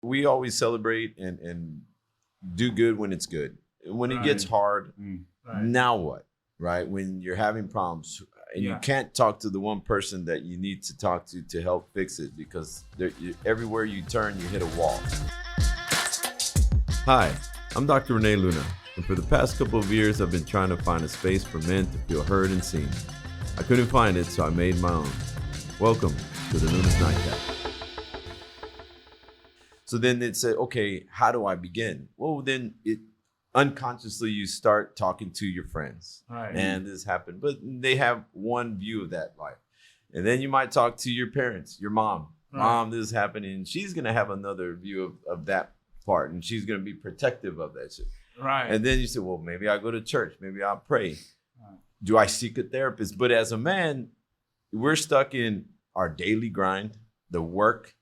we always celebrate and do good when it's good. When it gets hard, now what? Right? When you're having problems and you can't talk to the one person that you need to talk to help fix it, because everywhere you turn, you hit a wall. Hi, I'm Dr. Renee Luna, and for the past couple of years, I've been trying to find a space for men to feel heard and seen. I couldn't find it, so I made my own. Welcome to the Luna's Nightcap. So then it said, okay, how do I begin? Well, then unconsciously you start talking to your friends. Right. And this happened, but they have one view of that life. And then you might talk to your parents, your mom. Right. Mom, this is happening. And she's going to have another view of that part, and she's going to be protective of that shit. Right. And then you say, well, maybe I'll go to church. Maybe I'll pray. Right. Do I seek a therapist? But as a man, we're stuck in our daily grind, the work,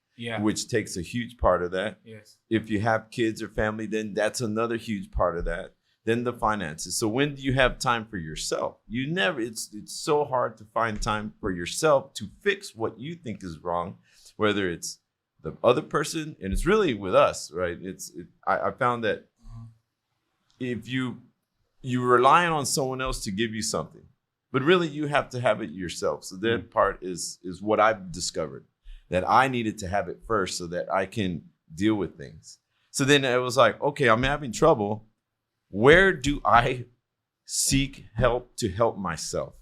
which takes a huge part of that. Yes. If you have kids or family, then that's another huge part of that. Then the finances. So when do you have time for yourself? It's so hard to find time for yourself to fix what you think is wrong, whether it's the other person, and it's really with us, right? I found that if you rely on someone else to give you something, but really you have to have it yourself. So that part is what I've discovered, that I needed to have it first so that I can deal with things. So then it was like, okay, I'm having trouble. Where do I seek help to help myself?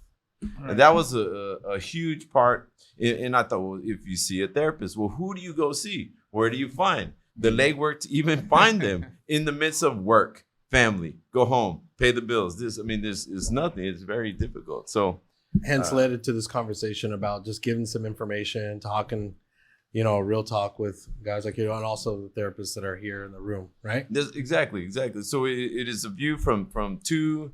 Right. And that was a huge part. And I thought, well, if you see a therapist, well, who do you go see? Where do you find the legwork to even find them in the midst of work, family, go home, pay the bills? This is nothing. It's very difficult. So hence led it to this conversation about just giving some information, talking, real talk with guys like you, and also the therapists that are here in the room, right? Exactly. So it is a view from two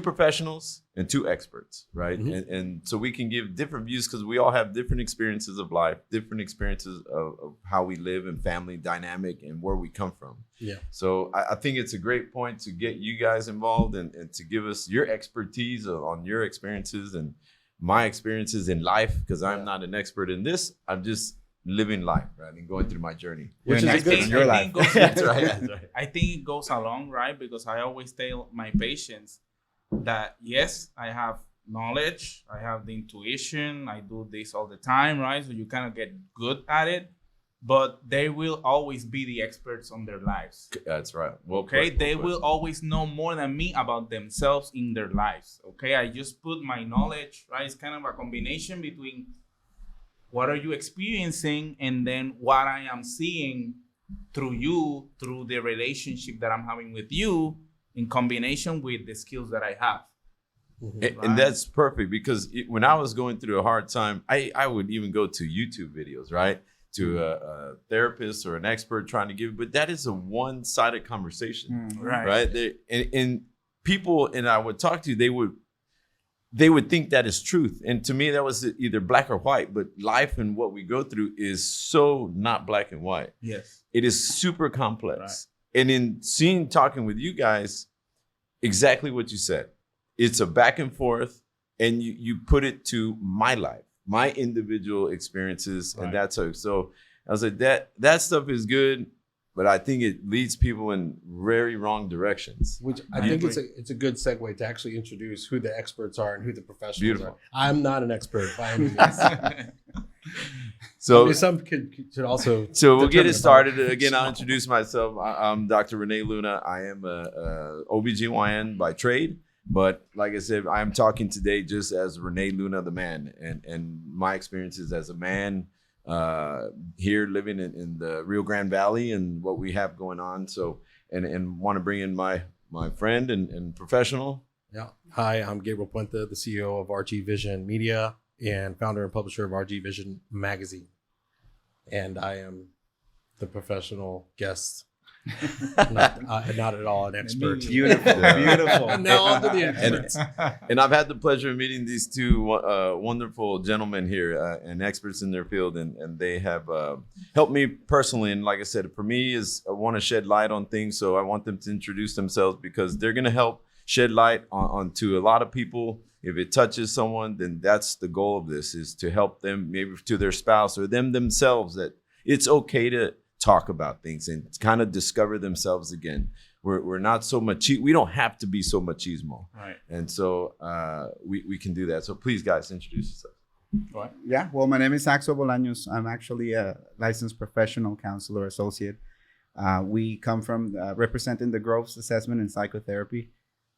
professionals and two experts, right? Mm-hmm. And so we can give different views because we all have different experiences of life, different experiences of how we live and family dynamic and where we come from. Yeah. So I think it's a great point to get you guys involved and to give us your expertise on your experiences and my experiences in life, because I'm not an expert in this. I'm just living life, right, and going through my journey. Which is good in your life. That's right. I think it goes along, right? Because I always tell my patients that, yes, I have knowledge, I have the intuition, I do this all the time, right? So you kind of get good at it, but they will always be the experts on their lives. That's right. They will always know more than me about themselves in their lives. Okay, I just put my knowledge, right? It's kind of a combination between what are you experiencing and then what I am seeing through you, through the relationship that I'm having with you, in combination with the skills that I have. Right? And that's perfect, because when I was going through a hard time, I would even go to YouTube videos, right? To a therapist or an expert trying to give, but that is a one-sided conversation, right? And people, and I would talk to, they would think that is truth. And to me, that was either black or white, but life and what we go through is so not black and white. Yes. It is super complex. Right. And in talking with you guys, exactly what you said. It's a back and forth, and you put it to my life, my individual experiences, and that's how. So I was like, that stuff is good, but I think it leads people in very wrong directions. Which I think it's a good segue to actually introduce who the experts are and who the professionals are. I'm not an expert by any means. So some could also. So we'll get it started. Again, I'll introduce myself. I'm Dr. Renee Luna. I am a OBGYN by trade. But like I said, I'm talking today just as Renee Luna, the man, and my experiences as a man here living in the Rio Grande Valley and what we have going on. So, and want to bring in my friend and professional. Yeah. Hi, I'm Gabriel Puente, the CEO of RG Vision Media and founder and publisher of RG Vision Magazine. And I am the professional guest. not at all an expert. Beautiful. Now on to the experts. And I've had the pleasure of meeting these two wonderful gentlemen here and experts in their field, and they have helped me personally. And like I said, for me, I want to shed light on things, so I want them to introduce themselves, because they're going to help shed light onto a lot of people. If it touches someone, then that's the goal of this, is to help them, maybe to their spouse or them themselves, that it's okay to talk about things and kind of discover themselves again. We're not so much. We don't have to be so machismo, right? And so we can do that. So please, guys, introduce yourself. Right. Yeah. Well, my name is Axel Bolaños. I'm actually a licensed professional counselor associate. We come from representing the Groves Assessment and Psychotherapy.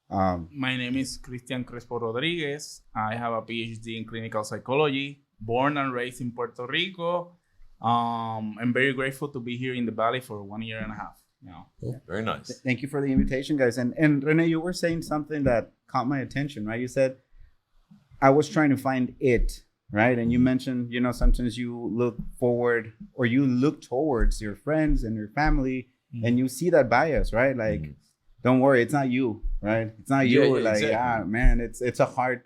My name is Cristian Crespo Rodriguez. I have a PhD in clinical psychology, born and raised in Puerto Rico. I'm very grateful to be here in the Valley for 1.5 years. You know. Cool. Very nice. Thank you for the invitation, guys. And Rene, you were saying something that caught my attention, right? You said, I was trying to find it, right? And you mentioned, sometimes you look forward or you look towards your friends and your family and you see that bias, right? Like, don't worry, it's not you, right? It's not you. Like, exactly. Man, it's a hard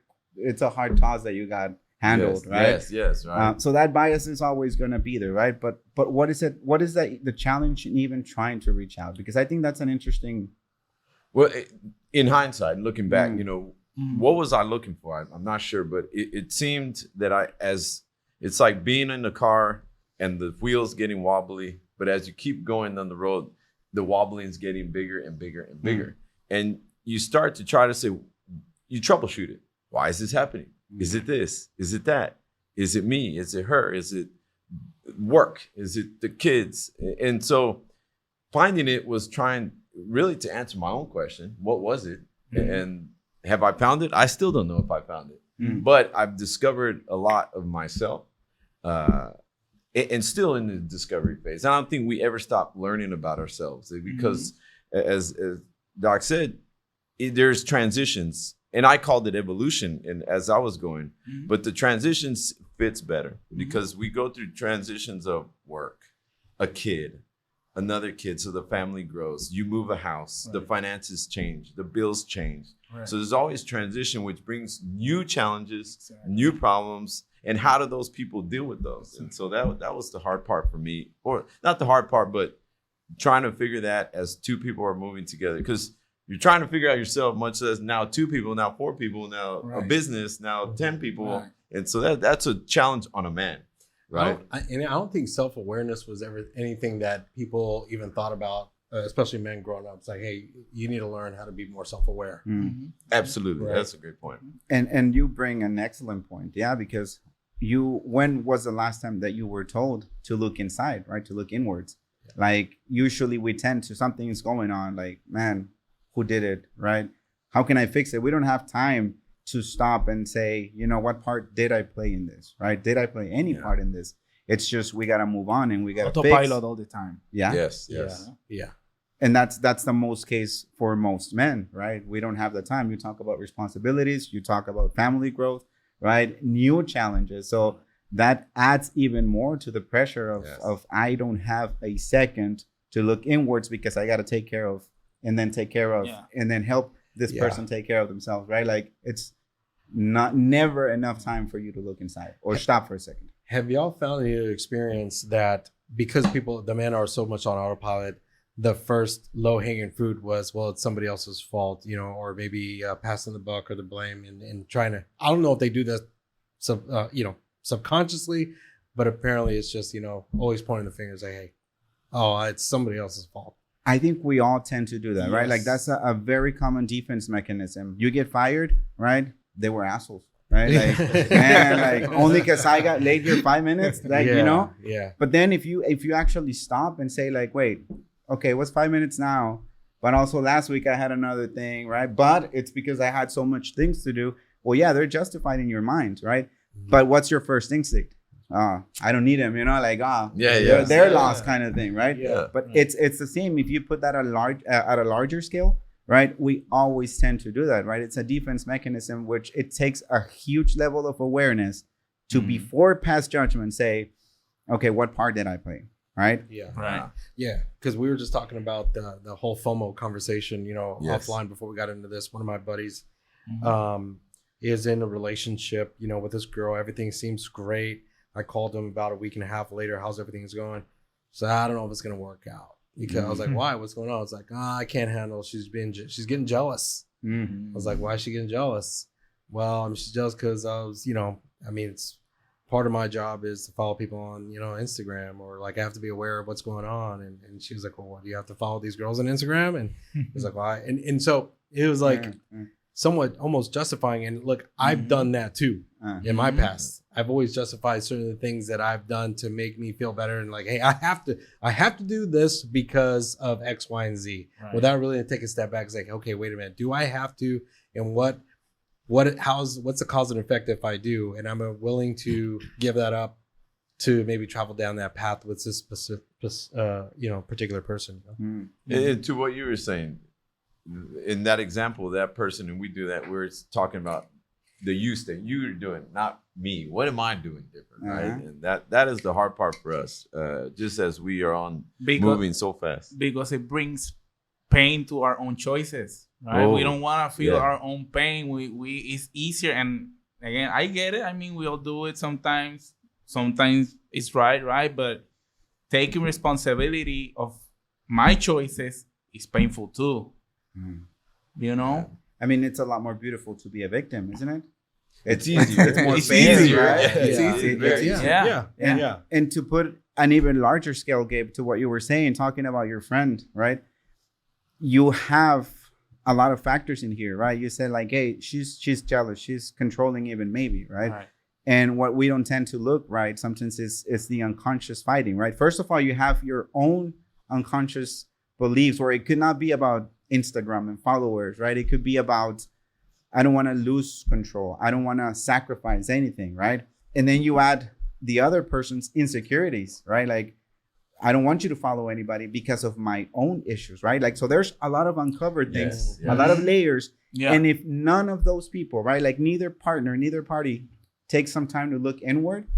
toss that you got handled, right? Yes, right. So that bias is always going to be there, right? But what is it? What is the challenge in even trying to reach out? Because I think that's an interesting. Well, in hindsight, looking back, what was I looking for? I'm not sure, but it seemed that it's like being in the car and the wheels getting wobbly, but as you keep going down the road, the wobbling is getting bigger and bigger and bigger. And you start to try to say, you troubleshoot it. Why is this happening? Is it this? Is it that? Is it me? Is it her? Is it work? Is it the kids? And so finding it was trying really to answer my own question. What was it? And have I found it? I still don't know if I found it. But I've discovered a lot of myself and still in the discovery phase. I don't think we ever stop learning about ourselves because as Doc said, there's transitions. And I called it evolution and as I was going, but the transitions fits better because we go through transitions of work, a kid, another kid. So the family grows, you move a house, the finances change, the bills change. Right. So there's always transition, which brings new challenges, new problems. And how do those people deal with those? And so that was the hard part for me, or not the hard part, but trying to figure that as two people are moving together because you're trying to figure out yourself, much as now 2 people, now 4 people, now a business, now 10 people. Right. And so that's a challenge on a man, right? I don't think self-awareness was ever anything that people even thought about, especially men growing up. It's like, hey, you need to learn how to be more self-aware. Absolutely. Right. That's a great point. And you bring an excellent point. Yeah, because when was the last time that you were told to look inside, right? To look inwards. Yeah. Like usually we tend to, something is going on, like, man, who did it, right? How can I fix it? We don't have time to stop and say, what part did I play in this, right? Did I play any part in this? It's just we got to move on and we got to fix. Autopilot all the time. Yeah. Yes. Yeah. And that's the most case for most men, right? We don't have the time. You talk about responsibilities. You talk about family growth, right? New challenges. So that adds even more to the pressure of I don't have a second to look inwards because I got to take care of and then take care of and then help this person take care of themselves, right? Like it's never enough time for you to look inside or stop for a second. Have y'all found any experience that because the men are so much on autopilot, the first low-hanging fruit was, well, it's somebody else's fault, or maybe passing the buck or the blame and trying to, I don't know if they do that, subconsciously, but apparently it's just, always pointing the fingers like, hey, it's somebody else's fault. I think we all tend to do that, right? Like that's a very common defense mechanism. You get fired, right? They were assholes, right? Like, man, like only because I got late here 5 minutes, like, Yeah. But then if you actually stop and say like, wait, okay, what's 5 minutes now? But also last week I had another thing, right? But it's because I had so much things to do. Well, yeah, they're justified in your mind, right? But what's your first instinct? I don't need them, they're lost kind of thing, right? Yeah. But it's the same if you put that at a larger scale, right? We always tend to do that, right? It's a defense mechanism, which it takes a huge level of awareness to before pass judgment say, okay, what part did I play? Right? Yeah. Right. Yeah. Because we were just talking about the whole FOMO conversation, offline before we got into this. One of my buddies is in a relationship, with this girl. Everything seems great. I called him about a week and a half later. How's everything's going? So I don't know if it's going to work out. Because I was like, why? What's going on? It's like, I can't handle. She's getting jealous. I was like, why is she getting jealous? Well, she's jealous because I was, it's part of my job is to follow people on, Instagram, or like I have to be aware of what's going on. And she was like, well, what, do you have to follow these girls on Instagram? And he was like, why? And so it was like somewhat almost justifying. And look, I've done that too in my past. I've always justified certain things that I've done to make me feel better. And like, hey, I have to do this because of X, Y, and Z, without really taking a step back. It's like, okay, wait a minute. Do I have to? And what's the cause and effect if I do? And I'm willing to give that up to maybe travel down that path with this specific, particular person. And to what you were saying, in that example, that person, and we do that, we're talking about the you thing you're doing, not me. What am I doing different, right? And that is the hard part for us, just as we are moving so fast. Because it brings pain to our own choices, right? We don't want to feel our own pain. We it's easier, and again, I get it. I mean, we all do it sometimes. Sometimes it's right? But taking responsibility of my choices is painful too. I mean, it's a lot more beautiful to be a victim, isn't it? It's easier. It's more fair, right? It's easier. Yeah. And to put an even larger scale, Gabe, to what you were saying, talking about your friend, right? You have a lot of factors in here, right? You said like, hey, she's jealous, she's controlling even maybe, right? And what we don't tend to look, right, sometimes is the unconscious fighting, right? First of all, you have your own unconscious beliefs, where it could not be about Instagram and followers, right? It could be about, I don't want to lose control. I don't want to sacrifice anything, right? And then you add the other person's insecurities, right? Like, I don't want you to follow anybody because of my own issues, right? Like, so there's a lot of uncovered things, a lot of layers. And if none of those people, right, like neither party takes some time to look inward,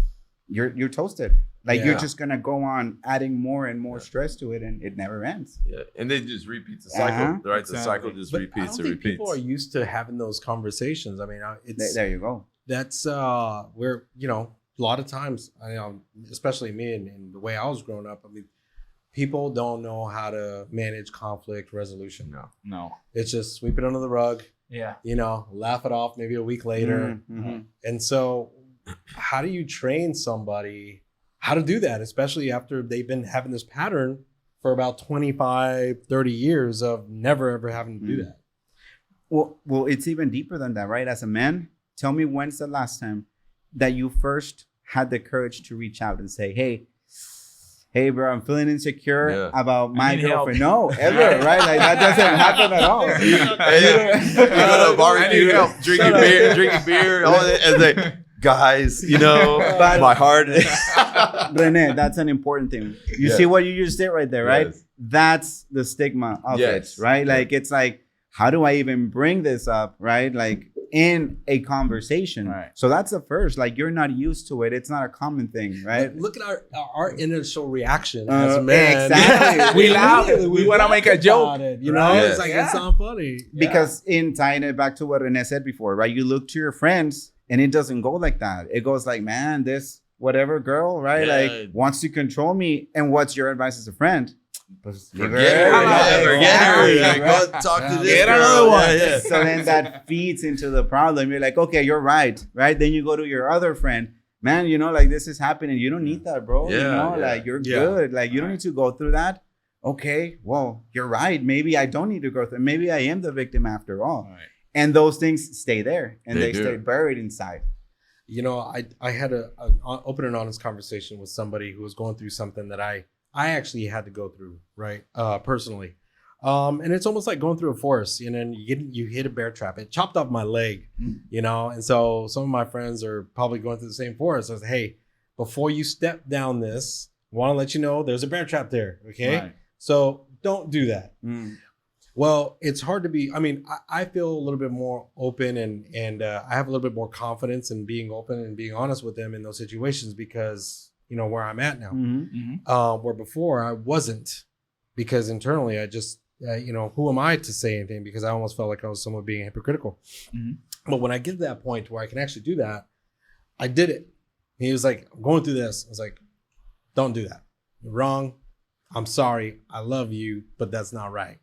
you're toasted. Like you're just gonna go on adding more and more stress to it, and it never ends. And they just repeat the cycle, right? Exactly. The cycle just repeats and repeats. People are used to having those conversations. I mean, it's there you go. That's where a lot of times, especially me and the way I was growing up. I mean, people don't know how to manage conflict resolution. No. It's just sweep it under the rug. Yeah. Laugh it off maybe a week later. And so, how do you train somebody how to do that, especially after they've been having this pattern for about 25, 30 years of never, ever having to do that? Well, it's even deeper than that, right? As a man, tell me when's the last time that you first had the courage to reach out and say, hey, bro, I'm feeling insecure about my girlfriend. No, ever, right? Like that doesn't happen at all. You go to a barbecue, drinking beer, all that, and say, guys, but, my heart. Rene, that's an important thing. You see what you just did right there, right? Yes. That's the stigma of it, right? Like, it's like, how do I even bring this up, right? Like, in a conversation. Right. So that's the first, like, you're not used to it. It's not a common thing, right? Look at our initial reaction as a man. Exactly. we want to make a joke. It's like, it's not funny. Because in tying it back to what Rene said before, right? You look to your friends and it doesn't go like that. It goes like, man, this whatever girl, right? Like wants to control me. And what's your advice as a friend? Forget her. Go talk to this Get girl. another one. So then that feeds into the problem. You're like, okay, you're right? Then you go to your other friend. Man, like this is happening. You don't need that, bro. Like you're good. Like you don't need to go through that. Okay, well, you're right. Maybe I don't need to go through. Maybe I am the victim after all. Right. And those things stay there and they stay buried inside. I had an open and honest conversation with somebody who was going through something that I actually had to go through, right? Personally. And it's almost like going through a forest, and then you hit a bear trap. It chopped off my leg, and so some of my friends are probably going through the same forest. I said, hey, before you step down this, I want to let you know there's a bear trap there, okay? Right. So don't do that. Well, it's hard to be, I feel a little bit more open and I have a little bit more confidence in being open and being honest with them in those situations because, where I'm at now. Where before I wasn't, because internally I just, who am I to say anything? Because I almost felt like I was somewhat being hypocritical. But when I get to that point where I can actually do that, I did it. He was like, I'm going through this. I was like, don't do that. You're wrong. I'm sorry. I love you, but that's not right.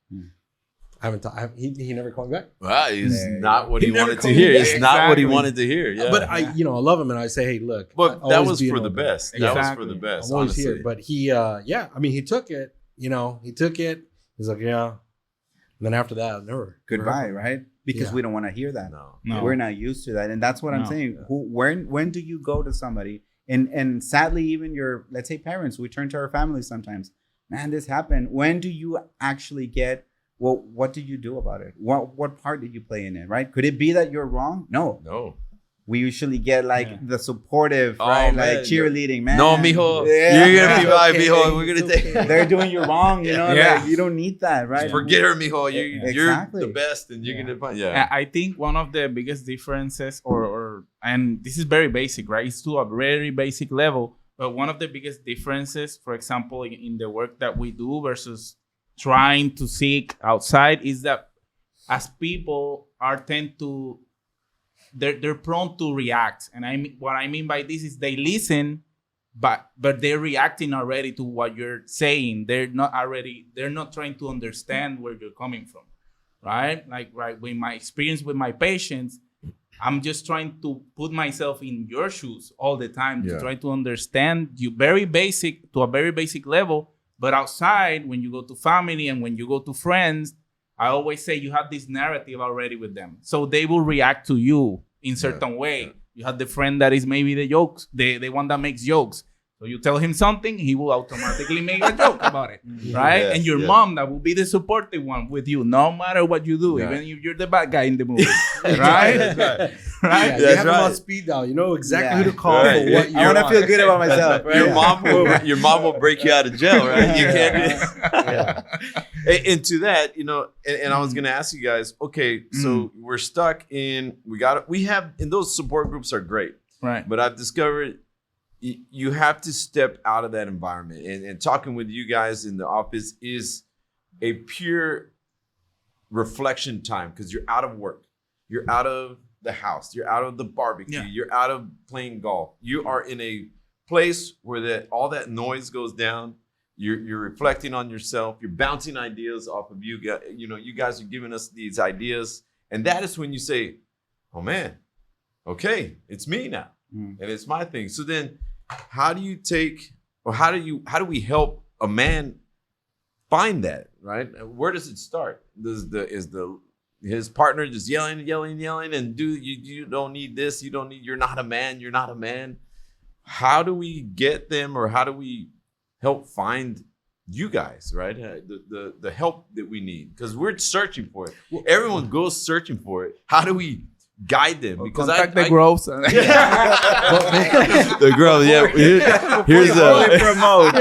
I haven't. He never called me back. Wow, it's not what he never wanted to called hear. me It's back. not what he wanted to hear. Yeah, But I love him, and I say, hey, look. But that was for the open. best. That was for the best. I'm always honestly. here. But he, I mean, he took it. He took it. He's like, yeah. And then after that, never. Goodbye, right? Because we don't want to hear that. No. We're not used to that, and that's what I'm saying. When do you go to somebody? And sadly, even your, let's say, parents, we turn to our families sometimes. Man, this happened. When do you actually get? Well, what do you do about it? What part did you play in it? Right? Could it be that you're wrong? No. We usually get the supportive, right? Man, like cheerleading, man. No, mijo. Yeah. You're gonna be fine, mijo. We're gonna take. They're doing you wrong, Like, you don't need that, right? Just forget her, mijo. You're Exactly. the best, and you're gonna find. I think one of the biggest differences, and this is very basic, right? It's to a very basic level, but one of the biggest differences, for example, in the work that we do versus trying to seek outside, is that as people they're prone to react. And what I mean by this is they listen, but they're reacting already to what you're saying. They're not trying to understand where you're coming from, right? Like, right, with my experience with my patients, I'm just trying to put myself in your shoes all the time to try to understand you to a very basic level. But outside, when you go to family and when you go to friends, I always say you have this narrative already with them. So they will react to you in certain way. Yeah. You have the friend that is maybe the one that makes jokes. So you tell him something, he will automatically make a joke about it, right? Yes, and your mom, that will be the supportive one with you, no matter what you do, even if you're the bad guy in the movie, right? That's right. Right? You have them on speed dial. You know exactly who to call for what you I want to feel good about myself. Right? Your mom will break you out of jail, right? You can't. And to that, and I was gonna ask you guys. Okay, so we're stuck in. We have, and those support groups are great, right? But I've discovered you have to step out of that environment. And talking with you guys in the office is a pure reflection time, because you're out of work, you're out of the house, you're out of the barbecue, you're out of playing golf. You are in a place where all that noise goes down. You're reflecting on yourself. You're bouncing ideas off of you. You guys are giving us these ideas, and that is when you say, "Oh man, okay, it's me now, and it's my thing." So then, how do we help a man find that, right? Where does it start? His partner just yelling, and you don't need this, you're not a man. How do we get them, or how do we help find you guys, right? The help that we need, because we're searching for it. Everyone goes searching for it. How do we guide them? Because contact the Groves. The Groves, Here's promote.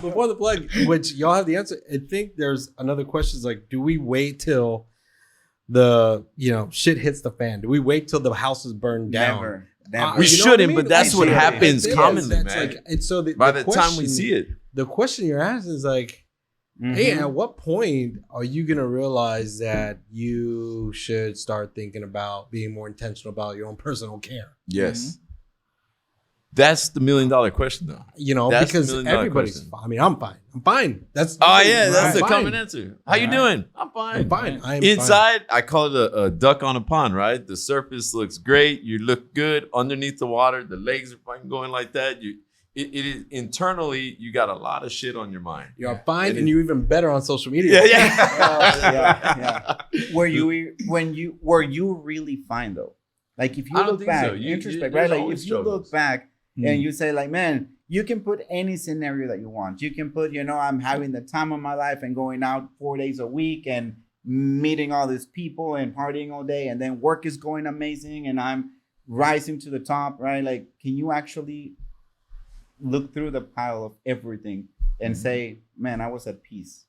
Before the plug, which y'all have the answer. I think there's another question. Is like, do we wait till the shit hits the fan? Do we wait till the house is burned down? Never. We shouldn't, but that's what happens commonly, man. And so by the time we see it, the question you're asking is like, hey, at what point are you going to realize that you should start thinking about being more intentional about your own personal care? Yes. That's the $1 million question, though. That's because everybody's fine. I mean, I'm fine. That's the common answer. How you doing? I'm fine. I'm Inside, I call it a duck on a pond, right? The surface looks great. You look good underneath the water. The legs are fucking going like that. It is internally, you got a lot of shit on your mind. You're fine, and you're even better on social media. Yeah. Were you really fine though? Like, if you look back, introspect, right? Like, if you look back and you say, like, man, you can put any scenario that you want. You can put, I'm having the time of my life and going out 4 days a week and meeting all these people and partying all day, and then work is going amazing and I'm rising to the top, right? Like, can you actually look through the pile of everything and say, man, I was at peace?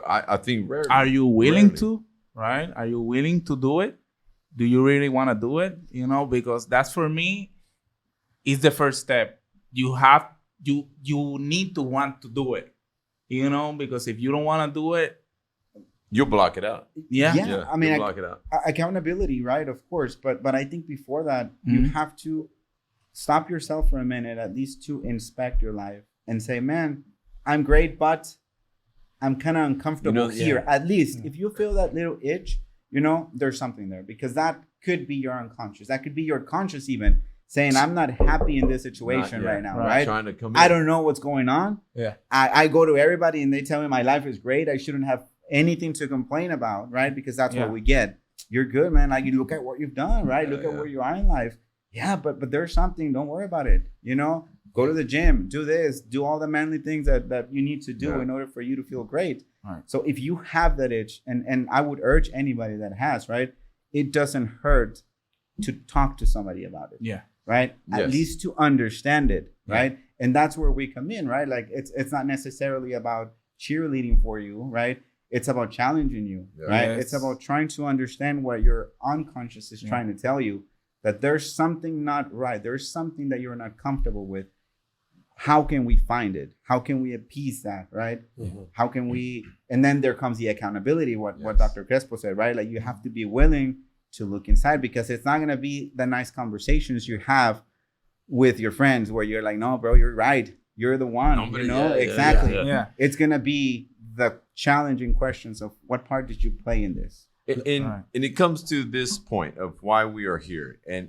I think rarely. Are you willing to, right? Are you willing to do it? Do you really want to do it? Because that's, for me, is the first step. You need to want to do it, because if you don't want to do it, you'll block it out. Yeah. I mean, block it out. Accountability, right? Of course. But I think before that, you have to stop yourself for a minute, at least to inspect your life and say, man, I'm great, but I'm kind of uncomfortable here. At least if you feel that little itch, there's something there, because that could be your unconscious. That could be your conscious even saying, I'm not happy in this situation right now, right? Trying to come in. I don't know what's going on. Yeah. I go to everybody and they tell me my life is great. I shouldn't have anything to complain about, right? Because that's what we get. You're good, man. Like, you look at what you've done, right? Look at where you are in life. Yeah, but there's something. Don't worry about it. Go to the gym, do this, do all the manly things that you need to do in order for you to feel great. Right. So if you have that itch, and I would urge anybody that has, right, it doesn't hurt to talk to somebody about it. Yeah. Right. Yes. At least to understand it. Right. And that's where we come in, right? Like, it's not necessarily about cheerleading for you, right? It's about challenging you, right? Yes. It's about trying to understand what your unconscious is trying to tell you, that there's something not right. There's something that you're not comfortable with. How can we find it? How can we appease that, right? Mm-hmm. How can we, and then there comes the accountability, what Dr. Crespo said, right? Like, you have to be willing to look inside, because it's not going to be the nice conversations you have with your friends where you're like, no, bro, you're right. You're the one, exactly. Yeah. It's going to be the challenging questions of, what part did you play in this? And it comes to this point of why we are here, and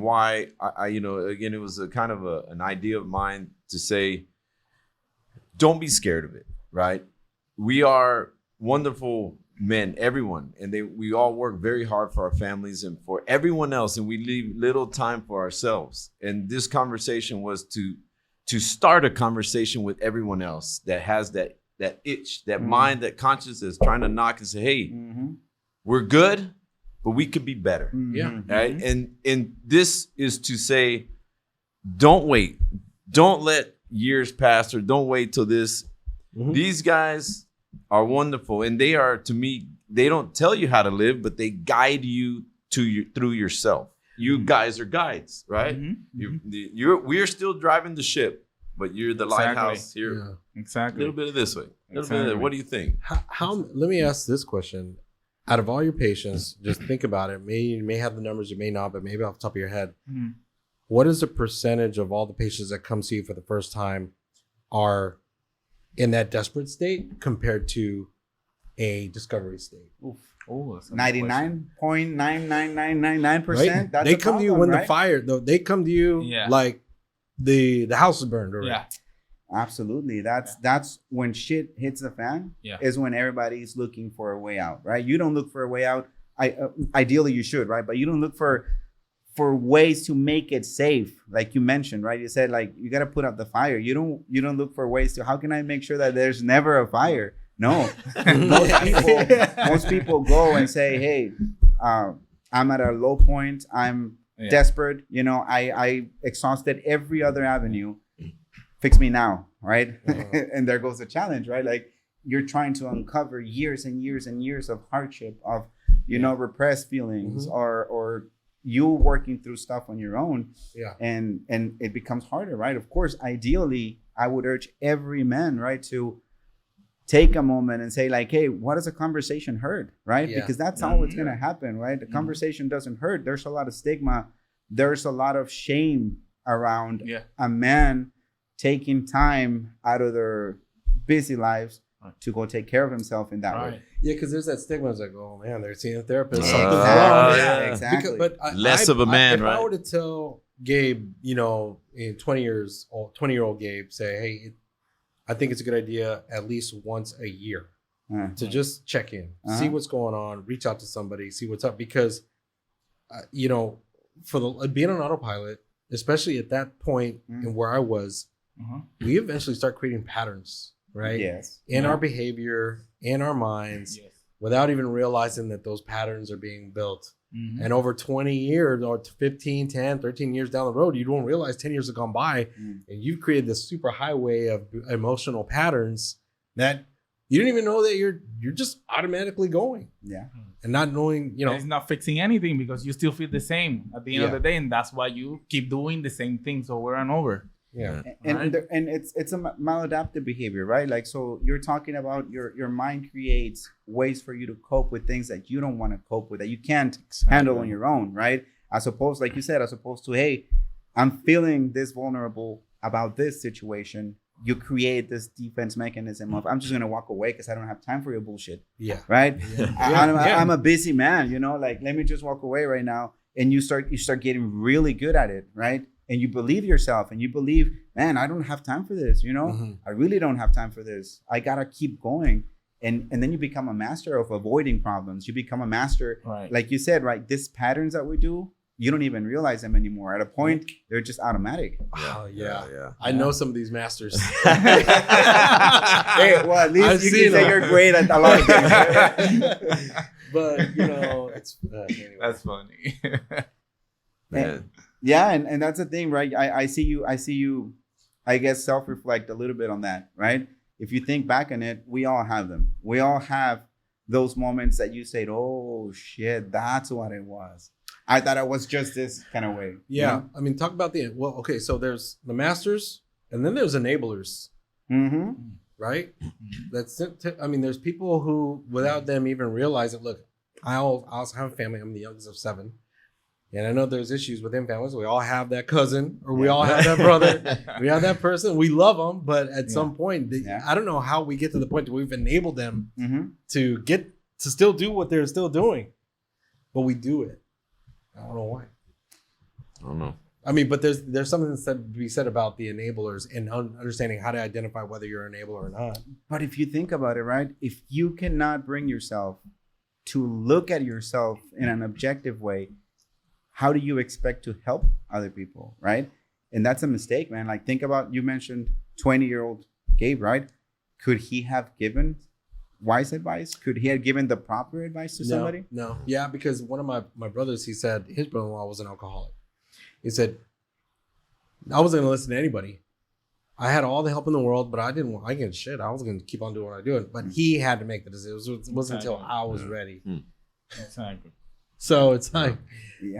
why I again, it was a kind of an idea of mine to say, don't be scared of it, right? We are wonderful men, everyone, and we all work very hard for our families and for everyone else, and we leave little time for ourselves. And this conversation was to start a conversation with everyone else that has that itch, that mind, that conscience is trying to knock and say, hey, we're good, but we could be better. Yeah. Right. And this is to say, don't wait. Don't let years pass, or don't wait till this. These guys are wonderful. And they are, to me, they don't tell you how to live, but they guide you through yourself. You guys are guides, right? We're still driving the ship, but you're the lighthouse here. Yeah. Exactly. A little bit of this way. A little bit of that. What do you think? How? Let me ask this question. Out of all your patients, just think about it. You may have the numbers, you may not, but maybe off the top of your head, what is the percentage of all the patients that come see you for the first time are in that desperate state compared to a discovery state? Oof. Oh, 99.99999%. Right? That's they come to you when the fire, though. They come to you like the house is burned already. Yeah. Absolutely. That's when shit hits the fan. Is when everybody's looking for a way out, right? You don't look for a way out. Ideally you should, right? But you don't look for ways to make it safe, like you mentioned, right? You said, like, you got to put out the fire. You don't look for ways to, how can I make sure that there's never a fire? No. most people go and say, hey, I'm at a low point. I'm desperate. I exhausted every other avenue. Fix me now, right? And there goes the challenge, right? Like, you're trying to uncover years and years and years of hardship, of repressed feelings, or you working through stuff on your own. And it becomes harder, right? Of course, ideally, I would urge every man, right, to take a moment and say, like, hey, what does a conversation hurt, right? Because that's all it's gonna happen, right? The conversation doesn't hurt. There's a lot of stigma. There's a lot of shame around a man taking time out of their busy lives to go take care of himself in that way. Yeah, because there's that stigma. It's like, oh man, they're seeing a therapist. Something's wrong. Exactly. But less of a man, right? If I were to tell Gabe, in 20-year-old Gabe, say, hey, I think it's a good idea at least once a year to just check in, see what's going on, reach out to somebody, see what's up. Because, for being on autopilot, especially at that point and where I was, we eventually start creating patterns, right? Yes. In our behavior, in our minds, without even realizing that those patterns are being built. And over 20 years or 15, 10, 13 years down the road, you don't realize 10 years have gone by and you've created this super highway of emotional patterns that you didn't even know that you're just automatically going. Yeah. And not knowing, it's not fixing anything because you still feel the same at the end of the day. And that's why you keep doing the same things over and over. Yeah. And it's a maladaptive behavior, right? Like, so you're talking about your mind creates ways for you to cope with things that you don't want to cope with, that you can't handle on your own, right? As opposed to, hey, I'm feeling this vulnerable about this situation. you create this defense mechanism of, I'm just going to walk away because I don't have time for your bullshit. Yeah. Right. Yeah. I'm a busy man, like, let me just walk away right now. And you start getting really good at it. Right. And you believe yourself and you believe, man, I don't have time for this. I really don't have time for this. I got to keep going. And then you become a master of avoiding problems. You become a master, like you said, right? These patterns that we do, you don't even realize them anymore. At a point, they're just automatic. Oh, yeah. I know some of these masters. Hey, well, at least I've you can say you're great at a lot of things. But, it's anyway. That's funny. Man. Yeah, and that's the thing, right? I see you, I guess, self-reflect a little bit on that, right? If you think back on it, we all have them. We all have those moments that you said, oh, shit, that's what it was. I thought I was just this kind of way. Yeah. I mean, talk about so there's the masters and then there's enablers. Mm-hmm. Right? There's people who, without them even realize it, look, I also have a family. I'm the youngest of 7. And I know there's issues within families. We all have that cousin or we all have that brother. We have that person. We love them. But at some point, I don't know how we get to the point that we've enabled them to still do what they're still doing. But we do it. I don't know why. I don't know. I mean, but there's something to be said about the enablers and understanding how to identify whether you're an enabler or not. But if you think about it, right? If you cannot bring yourself to look at yourself in an objective way, how do you expect to help other people, right? And that's a mistake, man. Like, think about, you mentioned 20-year-old Gabe, right? Could he have given wise advice? Could he have given the proper advice to somebody? No. Yeah, because one of my brothers, he said his brother-in-law was an alcoholic. He said, I wasn't going to listen to anybody. I had all the help in the world, but I didn't shit. I was going to keep on doing what I was doing. But he had to make the decision. It wasn't until I was ready. Exactly. So it's like,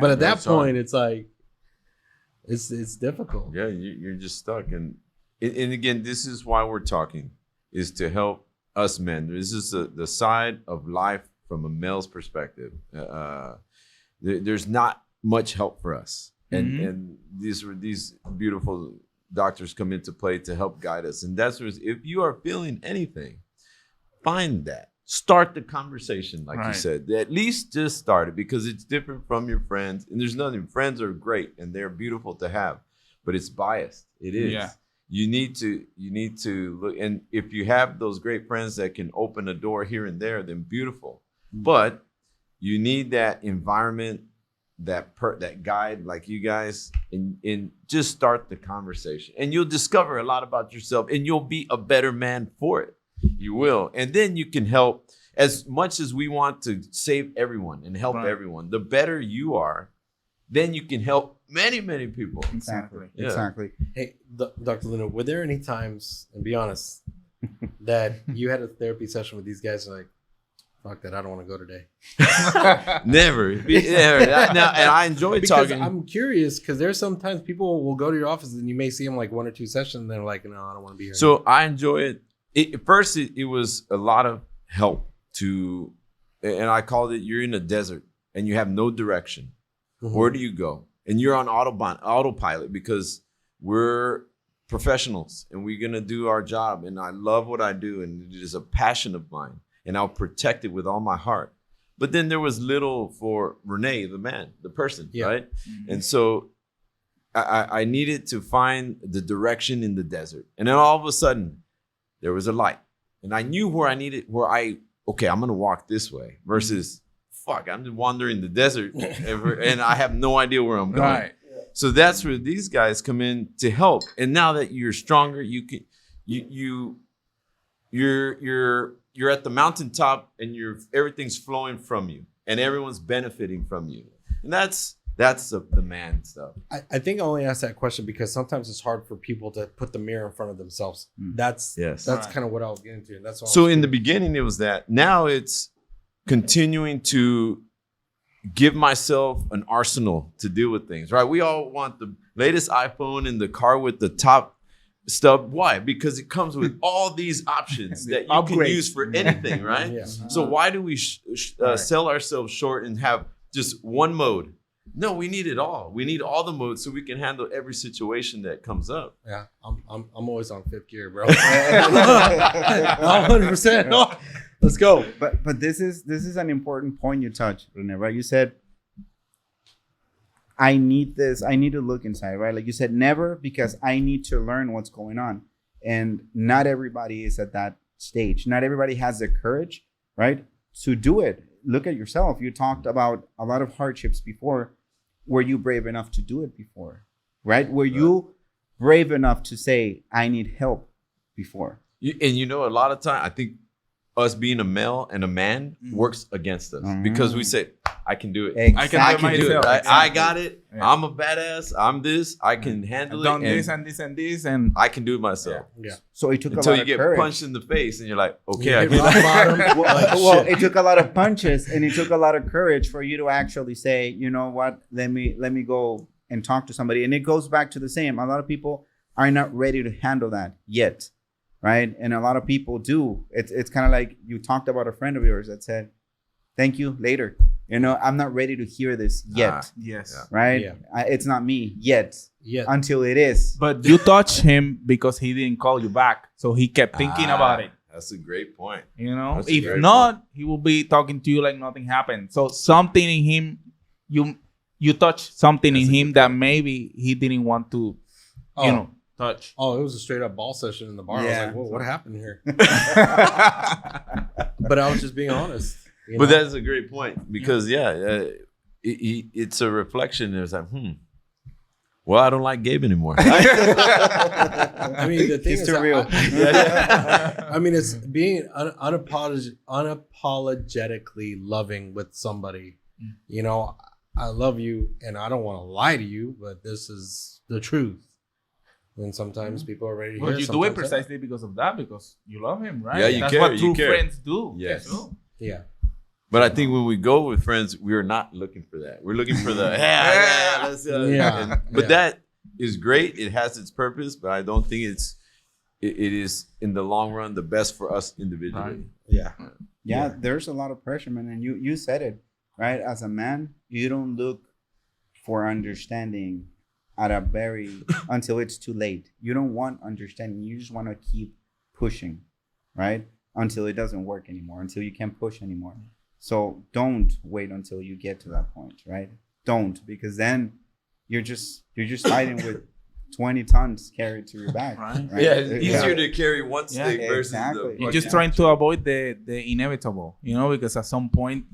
but at that point, it's like, it's difficult. Yeah, you're just stuck. And again, this is why we're talking, is to help us men. This is the side of life from a male's perspective. There's not much help for us. And these beautiful doctors come into play to help guide us. And that's what, if you are feeling anything, find that. Start the conversation, like you said. At least just start it, because it's different from your friends. And there's nothing. Friends are great and they're beautiful to have, but it's biased. It is. Yeah. You need to look. And if you have those great friends that can open a door here and there, then beautiful. But you need that environment, that guide, like you guys, and just start the conversation. And you'll discover a lot about yourself, and you'll be a better man for it. You will. And then you can help. As much as we want to save everyone and help everyone, the better you are, then you can help many, many people. Exactly. Yeah. Exactly. Hey, Dr. Luna, were there any times, and be honest, that you had a therapy session with these guys and like, fuck that, I don't want to go today? Never. Now, and I enjoy talking. I'm curious, because there's sometimes people will go to your office and you may see them like 1 or 2 sessions and they're like, no, I don't want to be here. So I enjoy it. At first, it was a lot of help and I called it, you're in a desert and you have no direction. Where do you go? And you're on autopilot, because we're professionals and we're going to do our job. And I love what I do. And it is a passion of mine. And I'll protect it with all my heart. But then there was little for Renee, the man, the person, right? And so I needed to find the direction in the desert. And then all of a sudden, there was a light. And I knew I'm going to walk this way versus, fuck, I'm just wandering the desert and I have no idea where I'm going. Right. So that's where these guys come in to help. And now that you're stronger, you're at the mountaintop and everything's flowing from you and everyone's benefiting from you. And that's the man stuff. I think I only asked that question because sometimes it's hard for people to put the mirror in front of themselves. That's kind of what I was getting to. That's all. So in the beginning it was that. Now it's continuing to give myself an arsenal to deal with things, right? We all want the latest iPhone in the car with the top stuff. Why? Because it comes with all these options that you can use for anything, right? So why do we sell ourselves short and have just one mode? No, we need it all. We need all the modes so we can handle every situation that comes up. Yeah, I'm always on fifth gear, bro. 100%. No, let's go. But this is an important point you touched, Rene, right? You said, I need this. I need to look inside, right? Like you said, never, because I need to learn what's going on. And not everybody is at that stage. Not everybody has the courage, right, to do it. Look at yourself. You talked about a lot of hardships before. Were you brave enough to do it before, right? Were you brave enough to say, I need help before? And a lot of time, I think us being a male and a man works against us because we say, I can do it. Exactly. I can do it. Exactly. I got it. Yeah. I'm a badass. I'm this. I can handle I've done it. this and this and this, and I can do it myself. Yeah. So it took Until a lot you of get courage. punched in the face and you're like, okay, You I hit get rock it. bottom. Well, it took a lot of punches, and it took a lot of courage for you to actually say, you know what, let me go and talk to somebody. And it goes back to the same. A lot of people are not ready to handle that yet, right? And a lot of people do. It's kind of like you talked about a friend of yours that said, thank you, later. I'm not ready to hear this yet, yes. Yeah. right? Yeah. It's not me yet, Yeah. until it is. But you touched him because he didn't call you back, so he kept thinking about it. That's a great point. If a great not, he will be talking to you like nothing happened. So something in him, you touched something in him that maybe he didn't want to, touch. Oh, it was a straight up ball session in the bar. Yeah. I was like, what happened here? But I was just being honest. But that's a great point because, it's a reflection. It's like, well, I don't like Gabe anymore. I mean, the thing He's is, too real. I mean, it's being unapologetically loving with somebody. I love you, and I don't want to lie to you, but this is the truth. And sometimes people are ready to hear. But you do it precisely because of that, because you love him, right? Yeah, you That's care, what you true care. friends do. Yes. Too. Yeah. But I think when we go with friends, we're not looking for that. We're looking for the let's, Yeah. But that is great. It has its purpose, but I don't think it is in the long run the best for us individually. Yeah. Yeah, there's a lot of pressure, man. And you said it, right? As a man, you don't look for understanding until it's too late. You don't want understanding. You just want to keep pushing, right? Until it doesn't work anymore, until you can't push anymore. So don't wait until you get to that point, right? Don't, because then you're just fighting with 20 tons carried to your back. Right. Yeah, it's easier to carry one stick versus exactly. You're just trying to avoid the inevitable, because at some point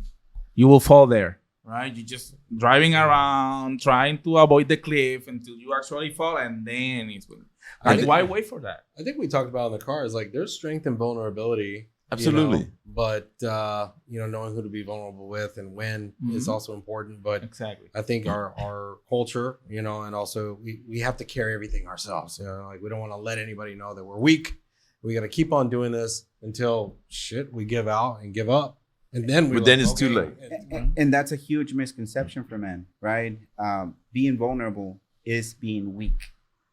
you will fall there, right? You're just driving around, trying to avoid the cliff until you actually fall, and then it's why wait for that? I think we talked about in the car is like there's strength and vulnerability. Absolutely. But knowing who to be vulnerable with and when is also important. But Exactly. I think our culture, and also we have to carry everything ourselves. Like we don't want to let anybody know that we're weak. We got to keep on doing this until we give out and give up. And then it's too late. And that's a huge misconception for men, right? Being vulnerable is being weak,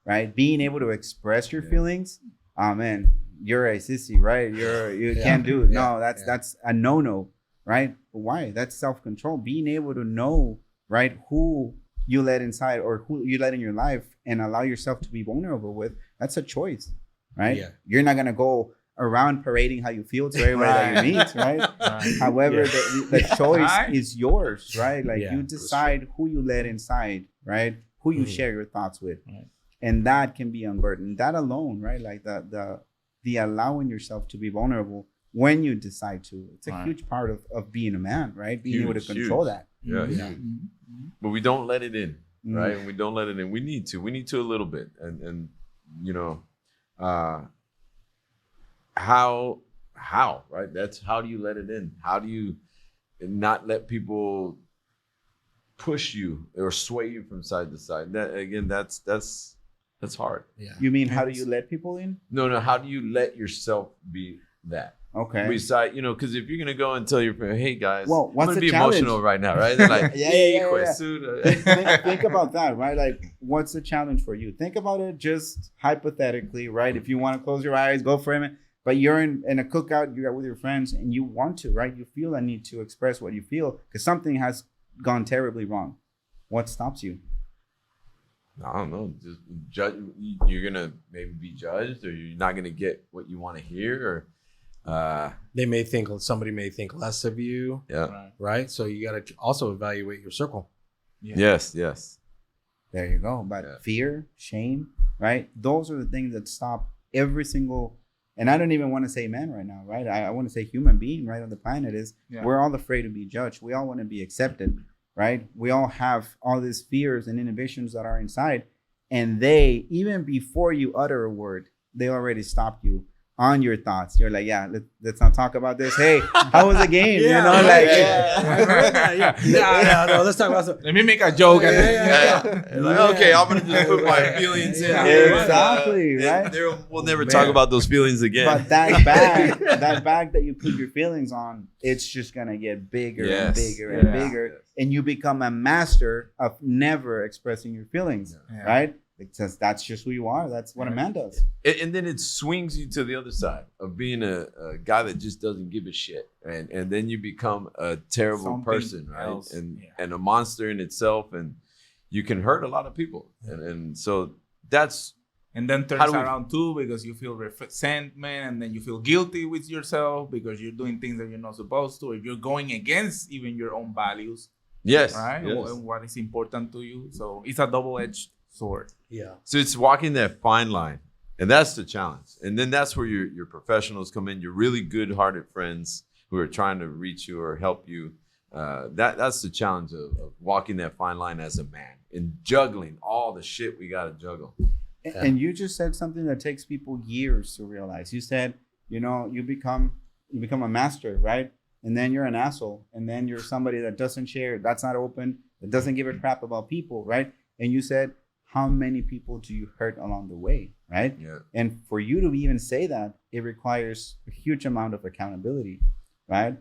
right? Being able to express your feelings. Man, you're a sissy, right? You can't do it. No, that's a no-no, right? But why? That's self-control. Being able to know, right, who you let inside or who you let in your life and allow yourself to be vulnerable with, that's a choice, right? Yeah. You're not gonna go around parading how you feel to everybody that you meet, right? However, the choice is yours, right? Like you decide who you let inside, right? Who you share your thoughts with. Right. And that can be unburdened. That alone, right? Like the allowing yourself to be vulnerable when you decide to. It's a huge part of being a man, right? Being able to control that. Yeah. But we don't let it in, right? And we don't let it in. We need to a little bit. And how, right? That's how do you let it in? How do you not let people push you or sway you from side to side? That again, that's hard. Yeah. You mean how do you let people in? No. How do you let yourself be that? Okay. Besides, because if you're gonna go and tell your friend, "Hey guys, Well, what's I'm gonna the be challenge? emotional right now," right? They're like, Yeah. Think "Yeah." about that, right? Like, what's the challenge for you? Think about it just hypothetically, right? If you want to close your eyes, go for it. But you're in a cookout, you're with your friends, and you want to, right? You feel a need to express what you feel because something has gone terribly wrong, What stops you? I don't know. Just judge. You're gonna maybe be judged, or you're not gonna get what you want to hear, or somebody may think less of you. Yeah. Right. So you got to also evaluate your circle. Yeah. Yes. There you go. But fear, shame, right? Those are the things that stop every single. And I don't even want to say man right now, right? I want to say human being right on the planet is we're all afraid to be judged. We all want to be accepted. Right? We all have all these fears and inhibitions that are inside. And they, even before you utter a word, they already stopped you on your thoughts. You're like, let's not talk about this. Hey, how was the game? No, let's talk about something. Let me make a joke. Okay, I'm gonna just put my feelings in. Exactly, right? We'll never talk about those feelings again. But that bag that you put your feelings on, it's just gonna get bigger and bigger and bigger, and you become a master of never expressing your feelings, right? Because that's just who you are. That's what a man does. And then it swings you to the other side of being a guy that just doesn't give a shit. And then you become a terrible person, right? And a monster in itself. And you can hurt a lot of people. And so that's... And then turns around too, because you feel resentment, and then you feel guilty with yourself because you're doing things that you're not supposed to, or you're going against even your own values. Yes. Right? Yes. And what is important to you. So it's a double-edged sword. Yeah. So it's walking that fine line, and that's the challenge. And then that's where your professionals come in. Your really good-hearted friends who are trying to reach you or help you. That's the challenge of walking that fine line as a man and juggling all the shit we got to juggle. And you just said something that takes people years to realize. You said, you become a master, right? And then you're an asshole, and then you're somebody that doesn't share, that's not open, that doesn't give a crap about people, right? And you said, how many people do you hurt along the way, right? Yeah. And for you to even say that, it requires a huge amount of accountability, right?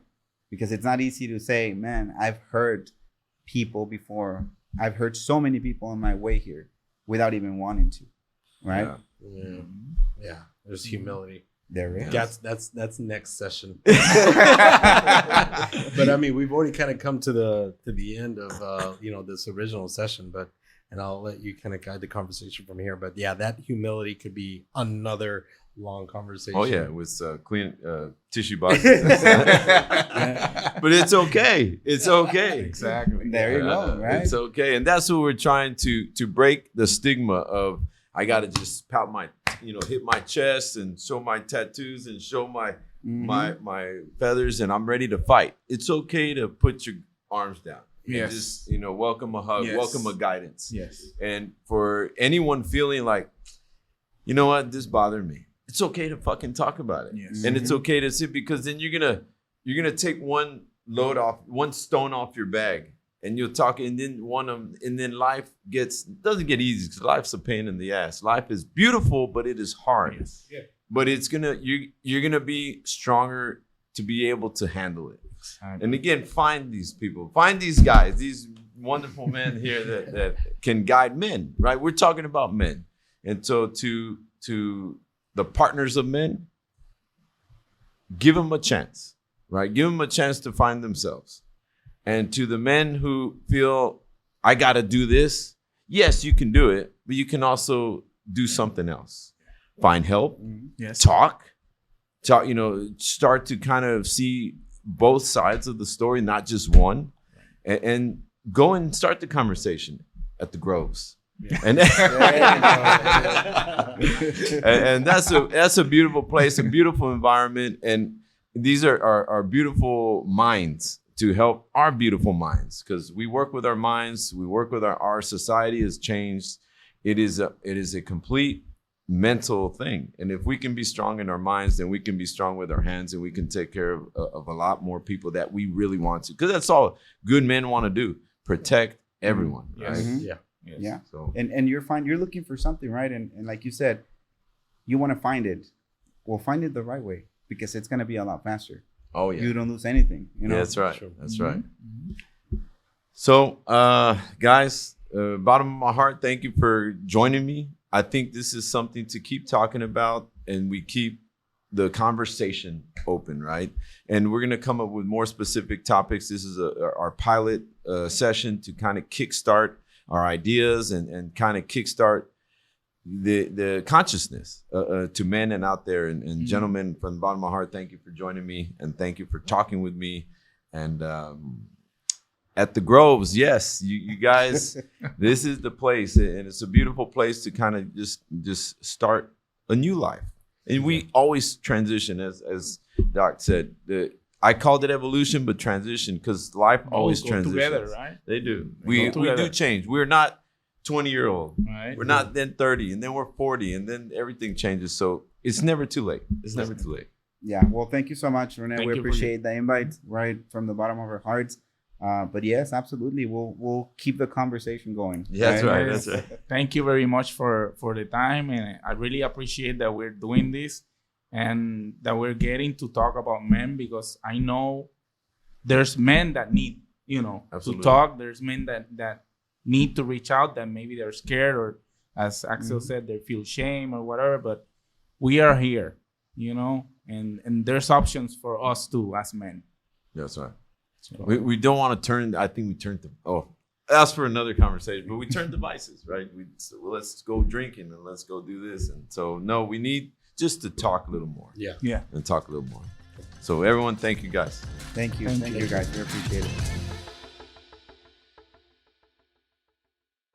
Because it's not easy to say, man, I've hurt people before. I've hurt so many people on my way here without even wanting to, right? Yeah. There's humility. There is. That's next session. But I mean, we've already kind of come to the end of this original session, and I'll let you kind of guide the conversation from here. But yeah, that humility could be another long conversation. Oh yeah, with clean tissue boxes. But it's okay. It's okay. Exactly. There you go. Right. It's okay, and that's what we're trying to break the stigma of. I gotta just pout my, hit my chest and show my tattoos and show my my feathers, and I'm ready to fight. It's okay to put your arms down. Yes. And just welcome a hug, welcome a guidance. Yes. And for anyone feeling like, you know what, this bothered me, it's okay to fucking talk about it. Yes. And it's okay to sit, because then you're gonna take one stone off your bag. And you'll talk, and then life doesn't get easy, because life's a pain in the ass. Life is beautiful, but it is hard. Yes. Yeah. But you're gonna be stronger to be able to handle it. Exactly. And again, find these people, find these guys, these wonderful men here that can guide men. Right? We're talking about men, and so to the partners of men, give them a chance. Right? Give them a chance to find themselves. And to the men who feel, I got to do this, yes, you can do it, but you can also do something else. Find help, talk, start to kind of see both sides of the story, not just one, and go and start the conversation at the Groves. Yeah. And that's a beautiful place, a beautiful environment, and these are beautiful minds to help our beautiful minds, because we work with our minds, we work with our society has changed. It is a complete mental thing, and if we can be strong in our minds, then we can be strong with our hands, and we can take care of a lot more people that we really want to, because that's all good men want to do, protect everyone. Right? Mm-hmm. Yeah. So and you're looking for something, right? And like you said, you want to find it. Well, find it the right way, because it's going to be a lot faster. Oh yeah. You don't lose anything. Yeah, that's right. Sure. That's right. Mm-hmm. So, guys, bottom of my heart, thank you for joining me. I think this is something to keep talking about, and we keep the conversation open, right? And we're gonna come up with more specific topics. This is our pilot session to kind of kickstart our ideas and kind of kickstart the consciousness to men and out there. And gentlemen, from the bottom of my heart, thank you for joining me and thank you for talking with me. And at the Groves, yes, you guys, this is the place, and it's a beautiful place to kind of just start a new life. And we always transition, as Doc said. I called it evolution, but transition, because life always transitions. Together, right? They do. We do change. We're not 20-year-old. Right. We're not then 30, and then we're 40, and then everything changes. So it's never too late. It's never too late. Yeah. Well, thank you so much, Rene. We appreciate the invite, right from the bottom of our hearts. But yes, absolutely. We'll keep the conversation going. Yeah, that's right. That's right. Thank you very much for the time, and I really appreciate that we're doing this and that we're getting to talk about men, because I know there's men that need, to talk. There's men that need to reach out, that maybe they're scared, or as Axel said, they feel shame or whatever. But we are here, and there's options for us too as men. That's right. We don't want to turn. I think we turned that's for another conversation. But we turned devices, right? Let's go drinking and let's go do this. And so no, we need just to talk a little more. Yeah. And talk a little more. So everyone, thank you guys. Thank you guys. We appreciate it.